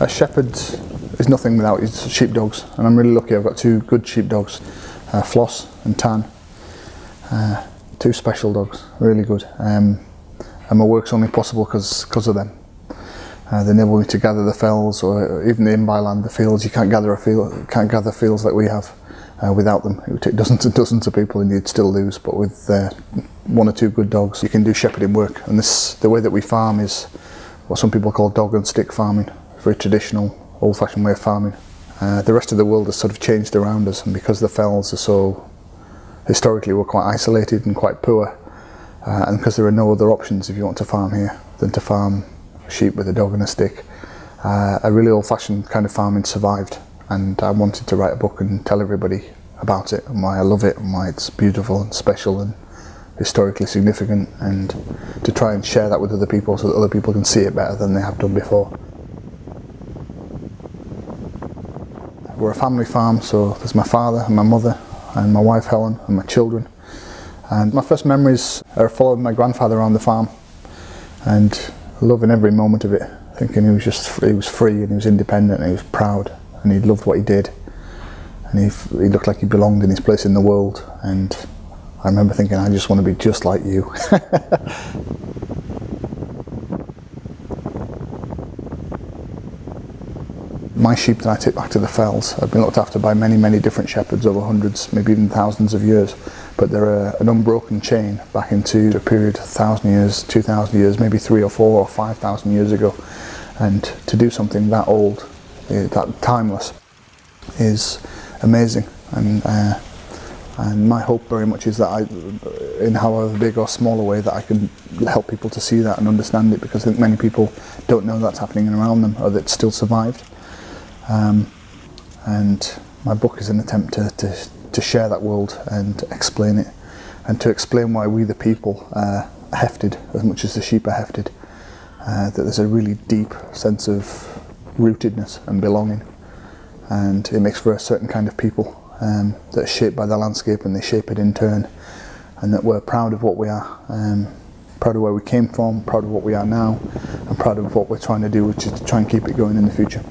A shepherd is nothing without his sheepdogs, and I'm really lucky. I've got two good sheepdogs, Floss and Tan. Two special dogs, really good. And my work's only possible because of them. They enable me to gather the fells, or even the in-byland, the fields. You can't gather fields like we have without them. It would take dozens and dozens of people and you'd still lose, but with one or two good dogs you can do shepherding work. And the way that we farm is what some people call dog and stick farming, very traditional, old-fashioned way of farming. The rest of the world has sort of changed around us, and because the fells are so, historically we're quite isolated and quite poor, and because there are no other options if you want to farm here than to farm sheep with a dog and a stick, a really old-fashioned kind of farming survived, and I wanted to write a book and tell everybody about it and why I love it and why it's beautiful and special and historically significant, and to try and share that with other people so that other people can see it better than they have done before. We're a family farm, so there's my father and my mother and my wife Helen and my children, and my first memories are following my grandfather around the farm and loving every moment of it, thinking he was free and he was independent and he was proud and he loved what he did, and he looked like he belonged in his place in the world. And I remember thinking, I just want to be just like you. My sheep that I take back to the fells have been looked after by many, many different shepherds over hundreds, maybe even thousands of years, but they're an unbroken chain back into a period of 1,000 years, 2,000 years, maybe 3 or 4 or 5,000 years ago. And to do something that old, that timeless, is amazing. And my hope very much is that in however big or small a way, that I can help people to see that and understand it, because I think many people don't know that's happening around them or that it's still survived. And my book is an attempt to share that world and explain it, and to explain why we the people are hefted as much as the sheep are hefted, that there's a really deep sense of rootedness and belonging, and it makes for a certain kind of people that are shaped by the landscape and they shape it in turn, and that we're proud of what we are, proud of where we came from, proud of what we are now, and proud of what we're trying to do, which is to try and keep it going in the future.